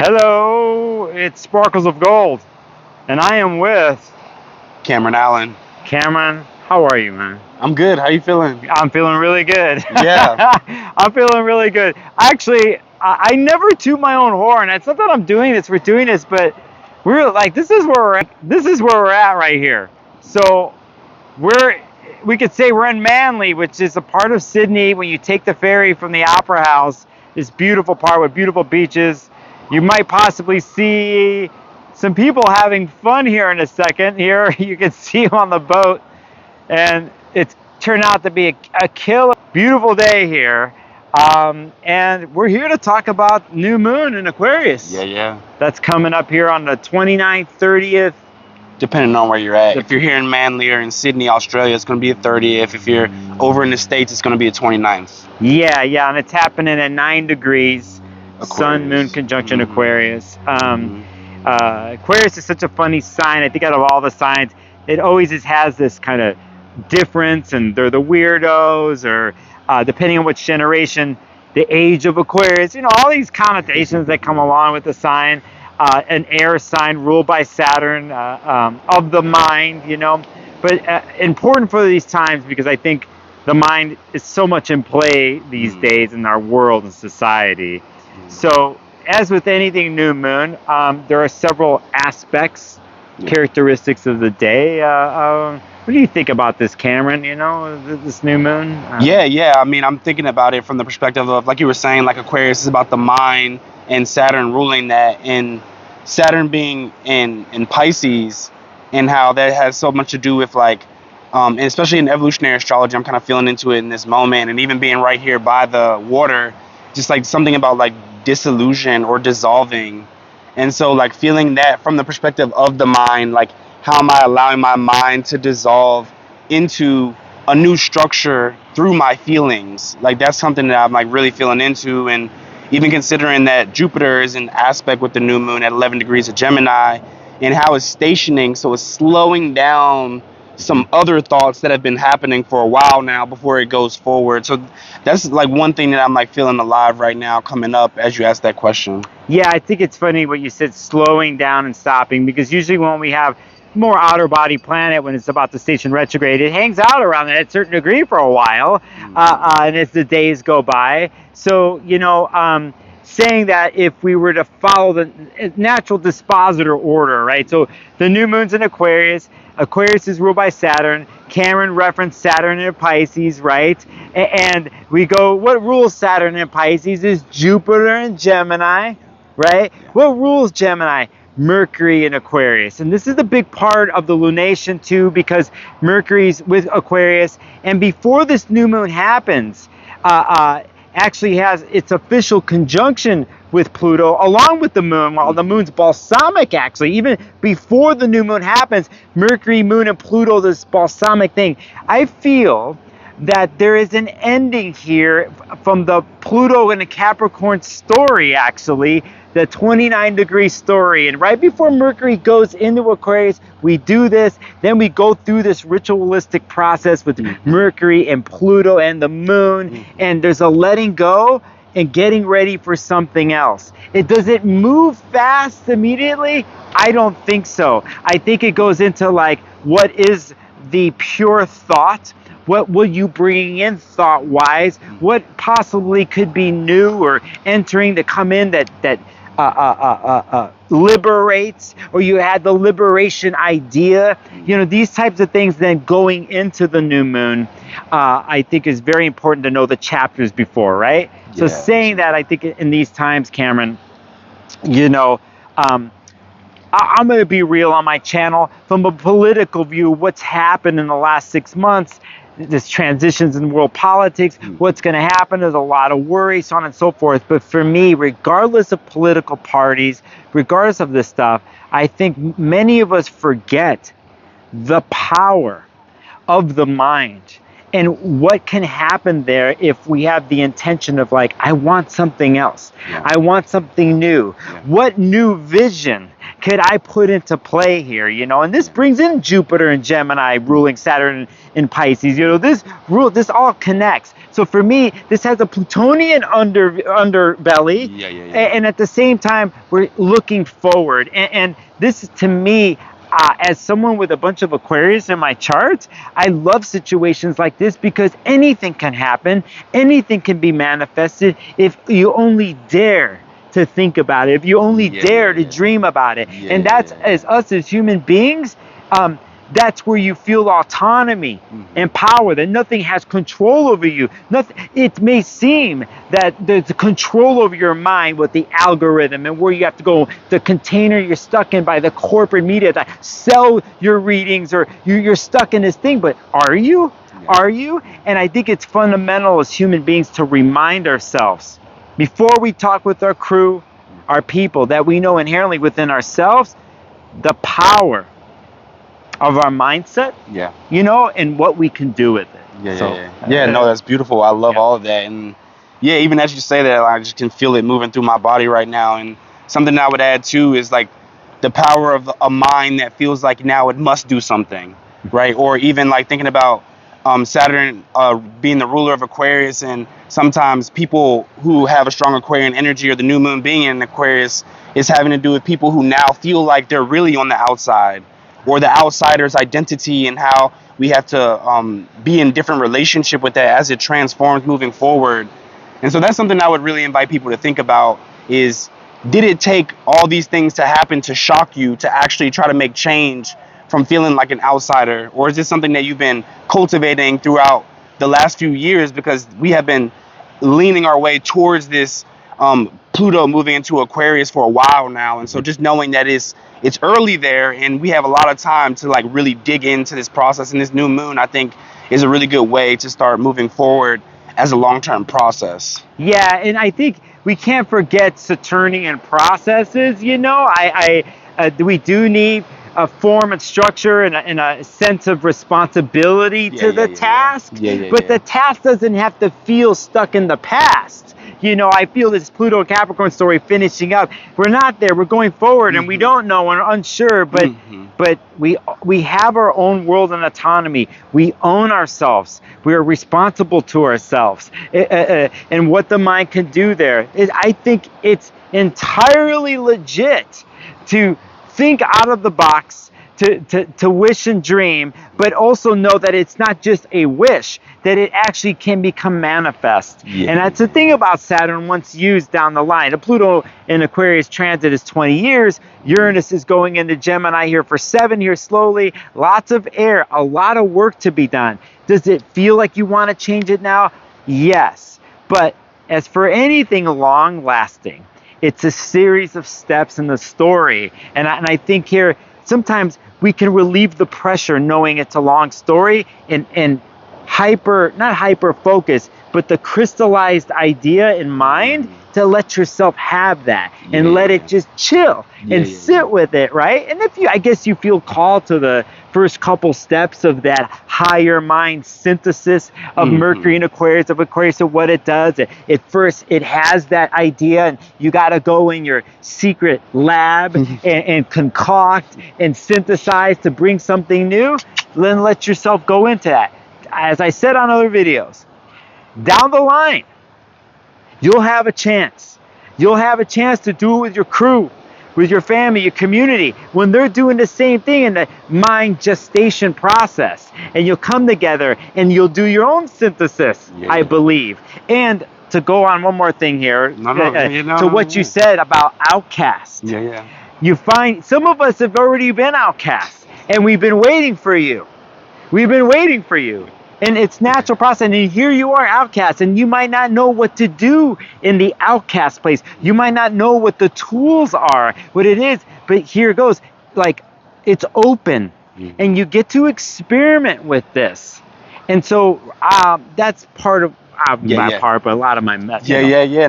Hello, it's Sparkles of Gold, and I am with Cameron Allen. Cameron. How are you, man? I'm good. How you feeling? I'm feeling really good. Yeah. I'm feeling really good. Actually, I never toot my own horn. It's not that I'm doing this, we're doing this, but we're like, this is where we're at. This is where we're at right here. So we could say we're in Manly, which is a part of Sydney. When you take the ferry from the Opera House, this beautiful part with beautiful beaches, you might possibly see some people having fun here in a second. Here you can see them on the boat, and it's turned out to be a killer, beautiful day here. And we're here to talk about new moon in Aquarius. Yeah. That's coming up here on the 29th, 30th. Depending on where you're at. If you're here in Manly or in Sydney, Australia, it's going to be the 30th. If you're over in the States, it's going to be the 29th. Yeah, and it's happening at 9 degrees. Aquarius. Sun, moon conjunction Aquarius. Aquarius is such a funny sign. I think out of all the signs, it always has this kind of difference, and they're the weirdos, or depending on which generation, the age of Aquarius, all these connotations that come along with the sign. An air sign ruled by Saturn, of the mind, but important for these times, because I think the mind is so much in play these days in our world and society. So as with anything new moon, there are several aspects, characteristics of the day. What do you think about this, Cameron? This new moon? Yeah. I mean, I'm thinking about it from the perspective of, like you were saying, like Aquarius is about the mind and Saturn ruling that, and Saturn being in Pisces, and how that has so much to do with and especially in evolutionary astrology, I'm kind of feeling into it in this moment, and even being right here by the water, just like something about like dissolution or dissolving. And so like feeling that from the perspective of the mind, like how am I allowing my mind to dissolve into a new structure through my feelings? Like that's something that I'm like really feeling into. And even considering that Jupiter is in aspect with the new moon at 11 degrees of Gemini, and how it's stationing, so it's slowing down some other thoughts that have been happening for a while now before it goes forward. So that's like one thing that I'm like feeling alive right now coming up as you ask that question. Yeah, I think it's funny what you said, slowing down and stopping, because usually when we have more outer body planet, when it's about to station retrograde, it hangs out around at a certain degree for a while, and as the days go by. So, saying that if we were to follow the natural dispositor order, right? So the new moon's in Aquarius. Aquarius is ruled by Saturn. Cameron referenced Saturn in Pisces, right? And we go, what rules Saturn in Pisces is Jupiter and Gemini, right? What rules Gemini? Mercury in Aquarius. And this is the big part of the lunation too, because Mercury's with Aquarius. And before this new moon happens, actually has its official conjunction with Pluto along with the moon, while the moon's balsamic. Actually, even before the new moon happens, Mercury, moon, and Pluto, this balsamic thing. I feel that there is an ending here from the Pluto and the Capricorn story, actually, the 29-degree story. And right before Mercury goes into Aquarius, we do this. Then we go through this ritualistic process with Mercury and Pluto and the moon. And there's a letting go and getting ready for something else. Does it move fast immediately? I don't think so. I think it goes into like, what is the pure thought? What will you bring in thought-wise? What possibly could be new or entering to come in that liberates, or you had the liberation idea? These types of things then going into the new moon, I think is very important to know the chapters before, right? So saying that, I think in these times, Cameron, I'm going to be real on my channel. From a political view, what's happened in the last 6 months, this transitions in world politics, what's going to happen, there's a lot of worry, so on and so forth. But for me, regardless of political parties, regardless of this stuff, I think many of us forget the power of the mind and what can happen there if we have the intention of like, I want something else. I want something new. What new vision could I put into play here? And this brings in Jupiter and Gemini ruling Saturn in Pisces. This all connects. So So for me, this has a Plutonian underbelly, and at the same time, we're looking forward. And this is, to me, as someone with a bunch of Aquarius in my charts, I love situations like this because anything can happen, anything can be manifested if you only dare to think about it, if you only dare to dream about it. And that's, as us as human beings, that's where you feel autonomy and power, that nothing has control over you. Nothing. It may seem that there's control over your mind with the algorithm and where you have to go, the container you're stuck in by the corporate media that sell your readings, or you're stuck in this thing. But are you? Are you? And I think it's fundamental as human beings to remind ourselves, before we talk with our crew, our people, that we know inherently within ourselves the power of our mindset, and what we can do with it. No, that's beautiful. I love all of that. And even as you say that, I just can feel it moving through my body right now. And something I would add too is like the power of a mind that feels like now it must do something, right? Or even like thinking about Saturn being the ruler of Aquarius, and sometimes people who have a strong Aquarian energy, or the new moon being in Aquarius, is having to do with people who now feel like they're really on the outside, or the outsider's identity, and how we have to be in different relationship with that as it transforms moving forward. And so that's something I would really invite people to think about is, did it take all these things to happen to shock you to actually try to make change from feeling like an outsider? Or is this something that you've been cultivating throughout the last few years, because we have been leaning our way towards this Pluto moving into Aquarius for a while now? And so just knowing that it's early there and we have a lot of time to like really dig into this process, and this new moon, I think, is a really good way to start moving forward as a long-term process. Yeah, and I think we can't forget Saturnian processes. We do need a form and structure and a sense of responsibility to the task. But the task doesn't have to feel stuck in the past. I feel this Pluto Capricorn story finishing up. We're not there. We're going forward, and we don't know. We're unsure, but we have our own world and autonomy. We own ourselves. We are responsible to ourselves, and what the mind can do there. I think it's entirely legit to think out of the box, to wish and dream, but also know that it's not just a wish, that it actually can become manifest. And that's the thing about Saturn once used down the line. The Pluto in Aquarius transit is 20 years. Uranus is going into Gemini here for 7 years slowly. Lots of air, a lot of work to be done. Does it feel like you want to change it now? Yes. But as for anything long lasting, it's a series of steps in the story. And I think here, sometimes we can relieve the pressure knowing it's a long story, and not hyper focus, but the crystallized idea in mind, to let yourself have that and let it just chill and sit with it, right? And I guess you feel called to the first couple steps of that higher mind synthesis of Mercury and Aquarius, of what it does. At first, it has that idea, and you got to go in your secret lab and concoct and synthesize to bring something new. Then let yourself go into that. As I said on other videos, down the line, you'll have a chance. You'll have a chance to do it with your crew, with your family, your community, when they're doing the same thing in the mind gestation process. And you'll come together and you'll do your own synthesis, I believe. And to go on one more thing here, to what you said about outcasts. You find some of us have already been outcasts, and we've been waiting for you. We've been waiting for you. And it's natural process. And here you are, outcast, and you might not know what to do in the outcast place. You might not know what the tools are, what it is. But here it goes. Like, it's open, and you get to experiment with this. And so that's part of part, but a lot of my method.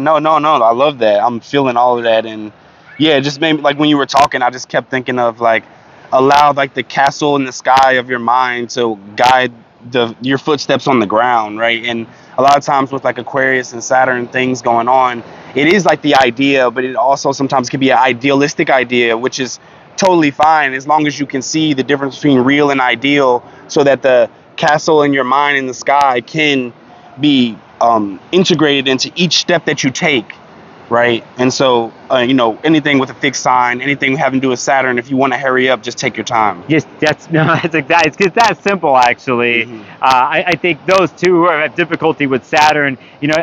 No, I love that. I'm feeling all of that. And it just made me, like, when you were talking, I just kept thinking of, like, allow, like, the castle in the sky of your mind to guide your footsteps on the ground, right? And a lot of times with like Aquarius and Saturn things going on, it is like the idea, but it also sometimes can be an idealistic idea, which is totally fine as long as you can see the difference between real and ideal, so that the castle in your mind in the sky can be integrated into each step that you take, right? And so, anything with a fixed sign, anything having to do with Saturn, if you want to hurry up, just take your time. Yes, it's that simple actually. I think those two who have difficulty with Saturn,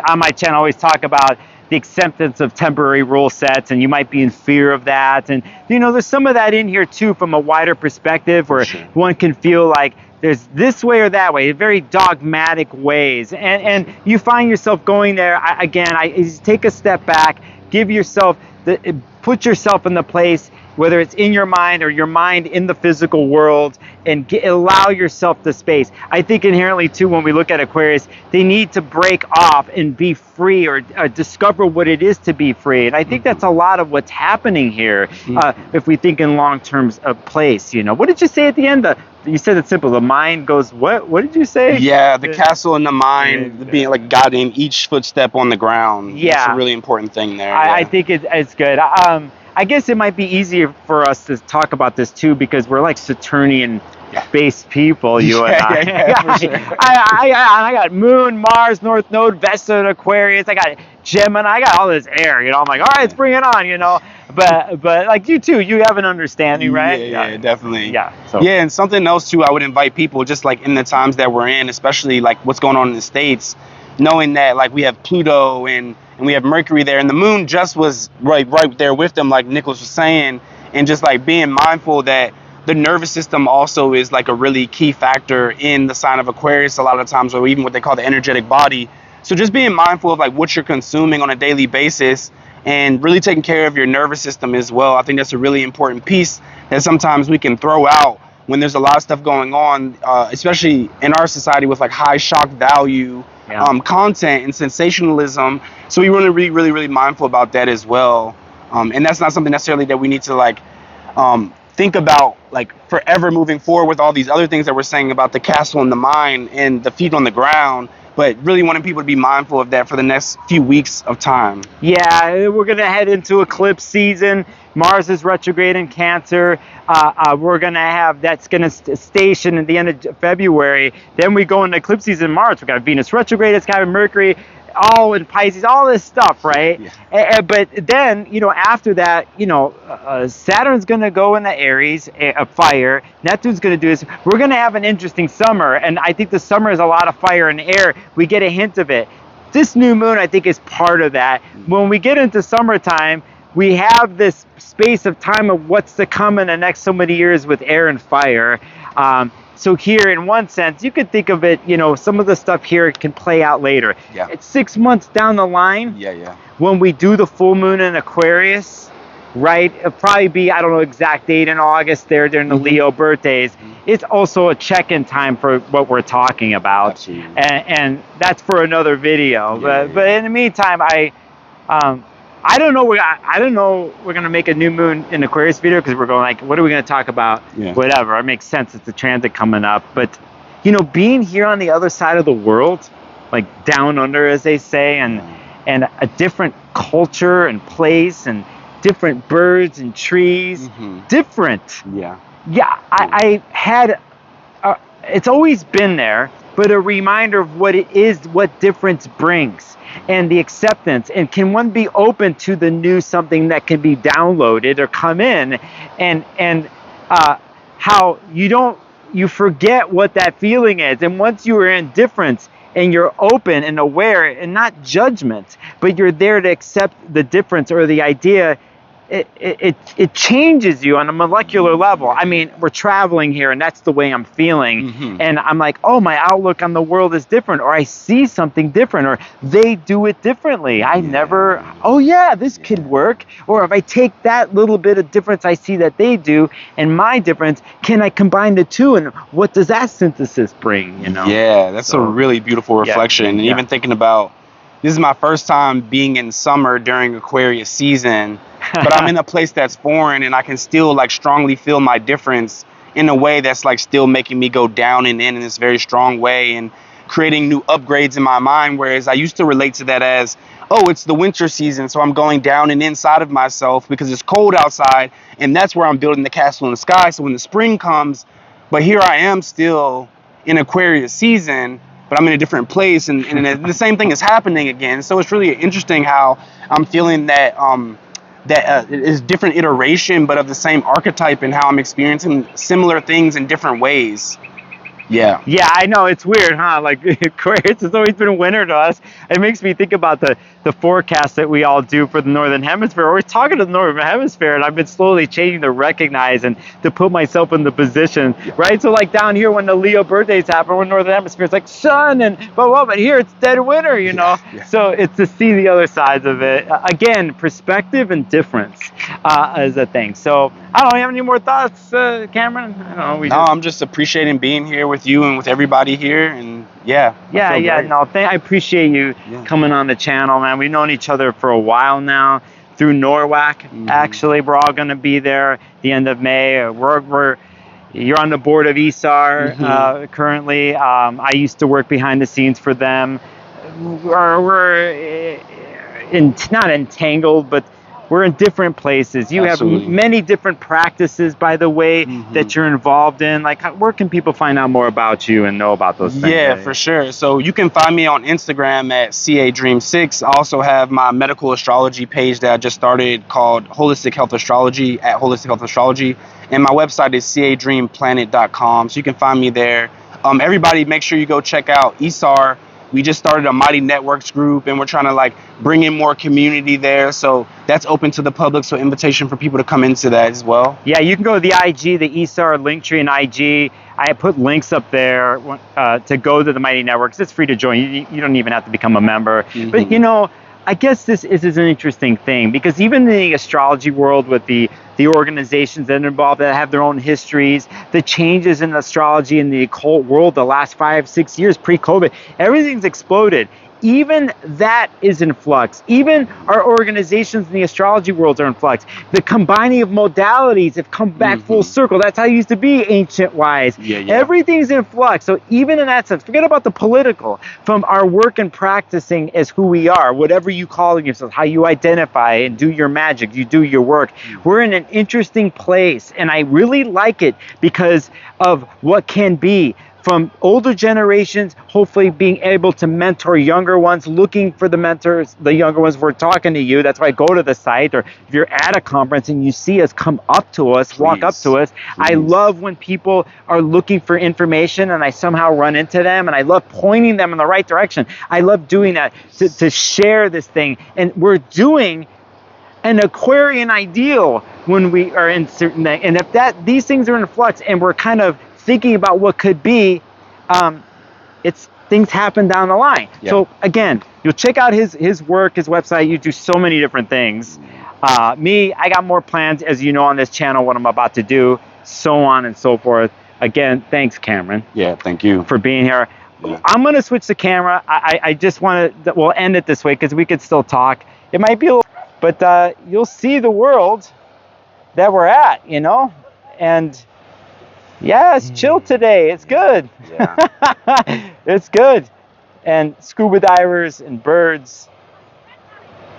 on my channel I always talk about the acceptance of temporary rule sets, and you might be in fear of that. And there's some of that in here too from a wider perspective where one can feel like there's this way or that way, very dogmatic ways, and you find yourself going there. I take a step back, put yourself in the place, whether it's in your mind or your mind in the physical world, and allow yourself the space. I think inherently too, when we look at Aquarius, they need to break off and be free, or discover what it is to be free. And I think that's a lot of what's happening here. If we think in long terms of place, what did you say at the end? You said it's simple. The mind goes, what did you say? Yeah, the castle in the mind, being like guiding each footstep on the ground. Yeah. That's a really important thing there. I think it's good. I guess it might be easier for us to talk about this too, because we're like Saturnian-based people, you and I. Yeah, for sure. I got Moon, Mars, North Node, Vesta, and Aquarius. I got Gemini. I got all this air. I'm like, all right, let's bring it on. But like you too, you have an understanding, right? Yeah, definitely. Yeah. So. Yeah, and something else too, I would invite people, just like in the times that we're in, especially like what's going on in the States, knowing that like we have Pluto and we have Mercury there, and the moon just was right there with them, like Nicholas was saying, and just like being mindful that the nervous system also is like a really key factor in the sign of Aquarius a lot of times, or even what they call the energetic body. So just being mindful of like what you're consuming on a daily basis, and really taking care of your nervous system as well. I think that's a really important piece that sometimes we can throw out when there's a lot of stuff going on, especially in our society with like high shock value content and sensationalism. So we want to be really, really mindful about that as well. And that's not something necessarily that we need to like think about like forever moving forward with all these other things that we're saying about the castle in the mind and the feet on the ground, but really wanting people to be mindful of that for the next few weeks of time. Yeah, we're going to head into eclipse season. Mars is retrograde in Cancer. We're going to have, that's going to station at the end of February. Then we go into eclipse season in March. We've got Venus retrograde, it's got Mercury, all in Pisces, all this stuff, right? Yeah. But then, after that, Saturn's going to go into Aries, fire. Neptune's going to do this. We're going to have an interesting summer. And I think the summer is a lot of fire and air. We get a hint of it. This new moon, I think, is part of that. When we get into summertime, we have this space of time of what's to come in the next so many years with air and fire. So here, in one sense, you could think of it, some of the stuff here can play out later. Yeah. It's 6 months down the line. Yeah. When we do the full moon in Aquarius, right? It'll probably be, I don't know exact date in August there during the Leo birthdays. It's also a check-in time for what we're talking about. Absolutely. And that's for another video. Yeah, but in the meantime, I don't know. We're gonna make a new moon in Aquarius video because we're going like, what are we gonna talk about? Yeah. Whatever. It makes sense. It's a transit coming up. But being here on the other side of the world, like down under, as they say, and a different culture and place, and different birds and trees, different. Yeah. Yeah. I had. It's always been there, but a reminder of what it is, what difference brings, and the acceptance. And can one be open to the new, something that can be downloaded or come in, and how you forget what that feeling is. And once you are in difference and you're open and aware and not judgment, but you're there to accept the difference or the idea, it changes you on a molecular level. I mean, we're traveling here, and that's the way I'm feeling. And I'm like, oh, my outlook on the world is different, or I see something different, or they do it differently. I never, this could work. Or if I take that little bit of difference I see that they do and my difference, can I combine the two, and what does that synthesis bring? Yeah, that's a really beautiful reflection. And even thinking about, this is my first time being in summer during Aquarius season, but I'm in a place that's foreign, and I can still like strongly feel my difference in a way that's like still making me go down and in this very strong way, and creating new upgrades in my mind. Whereas I used to relate to that as, oh, it's the winter season, so I'm going down and inside of myself because it's cold outside, and that's where I'm building the castle in the sky. So when the spring comes, but here I am still in Aquarius season, but I'm in a different place, and the same thing is happening again. So it's really interesting how I'm feeling that it is different iteration, but of the same archetype, and how I'm experiencing similar things in different ways. Yeah. Yeah, I know, it's weird, huh? Like Aquarius has always been a winner to us. It makes me think about the forecast that we all do for the Northern Hemisphere. We're always talking to the Northern Hemisphere, and I've been slowly changing to recognize and to put myself in the position, right? So like down here when the Leo birthdays happen, we're Northern Hemisphere, it's like sun and blah, blah, but here it's dead winter, you know? Yeah. So it's to see the other sides of it. Again, perspective and difference is a thing. So I don't know, you have any more thoughts, Cameron? I don't know. I'm just appreciating being here with you and with everybody here, and I feel great. No, I appreciate you coming on the channel, man. We've known each other for a while now through NORWAC. Actually, we're all going to be there at the end of May. You're on the board of ESAR currently. I used to work behind the scenes for them. We're not entangled, but we're in different places. You Absolutely. have many different practices, by the way, that you're involved in. Like, where can people find out more about you and know about those things? Yeah, for sure. So you can find me on Instagram at CADream6. I also have my medical astrology page that I just started called Holistic Health Astrology at Holistic Health Astrology. And my website is cadreamplanet.com. So you can find me there. Everybody, make sure you go check out ESAR. We just started a Mighty Networks group, and we're trying to like bring in more community there. So that's open to the public. So invitation for people to come into that as well. Yeah, you can go to the IG, the ESAR Linktree and IG. I put links up there to go to the Mighty Networks. It's free to join. You don't even have to become a member. But you know, I guess this is an interesting thing, because even in the astrology world with the organizations that are involved that have their own histories, the changes in astrology in the occult world the last 5-6 years pre-COVID, everything's exploded. Even that is in flux. Even our organizations in the astrology world are in flux. The combining of modalities have come back full circle. That's how it used to be ancient-wise. Everything's in flux. So even in that sense, forget about the political. From our work and practicing as who we are, whatever you call yourself, how you identify and do your magic, you do your work. We're in an interesting place, and I really like it because of what can be. From older generations, hopefully being able to mentor younger ones, looking for the mentors, the younger ones. We're talking to you. That's why I go to the site, or if you're at a conference and you see us, come up to us, walk up to us. I love when people are looking for information and I somehow run into them, and I love pointing them in the right direction. I love doing that to share this thing. And we're doing an Aquarian ideal when we are in certain things. And if these things are in flux and we're kind of thinking about what could be, it's things happen down the line. So again, you'll check out his work, his website. You do so many different things. Me, I got more plans, as you know, on this channel, what I'm about to do, so on and so forth. Again, thanks, Cameron. Yeah, thank you for being here. I'm gonna switch the camera. I just want to, we'll end it this way because we could still talk. It might be a little, but you'll see the world that we're at, you know, and yeah, it's chill today. It's good. It's good. And scuba divers and birds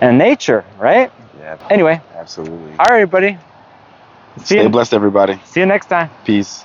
and nature, right? Yeah. Anyway. Absolutely. All right, everybody. Stay blessed, everybody. See you next time. Peace.